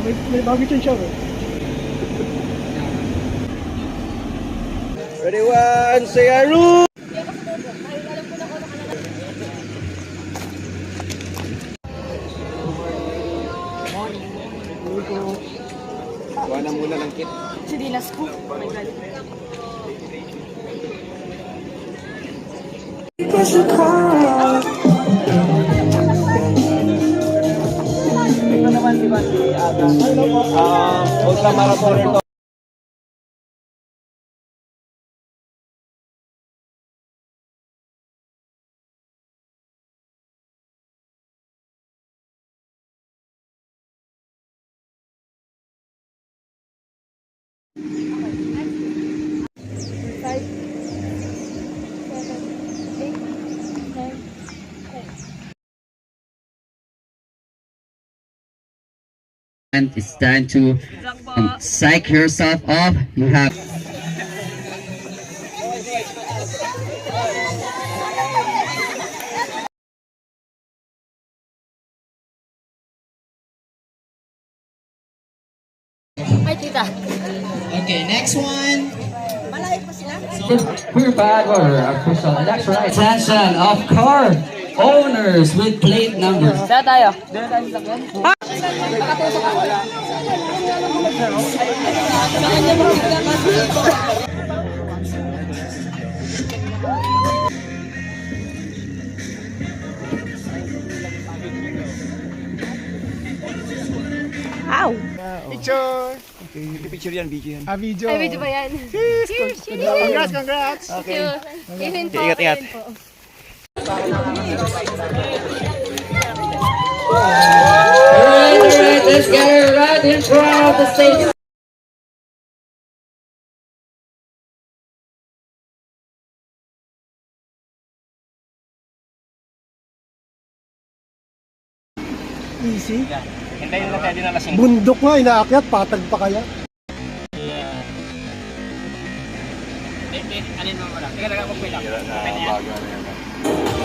may barbecue siya. Ready, one, say aru! Kuha na muna ng kit. Sinilas ko. Oh my God. Ito naman si Aga. Ultra marathon ito. And it's time to psych yourself up. You have Ay, tita. okay. Next one. Malayo pa sila? We're bad or official. That's right. Attention of car owners with plate numbers. Dala tayo. Dala tayo sa sakyan. Ha? Nakatusok ako. Ow! Picture! Okay, picture yan, video yan. Video. Ay, video ba yan? Cheers! Congrats! Okay. Even po. Ingat-ingat. Even po. Alright, let's get her right in front of the stage. Easy. Hintayin na tayo din na lasing. Bundok nga, inaakyat, patag pa kaya. Anin mo muna. Teka lang, ako lang.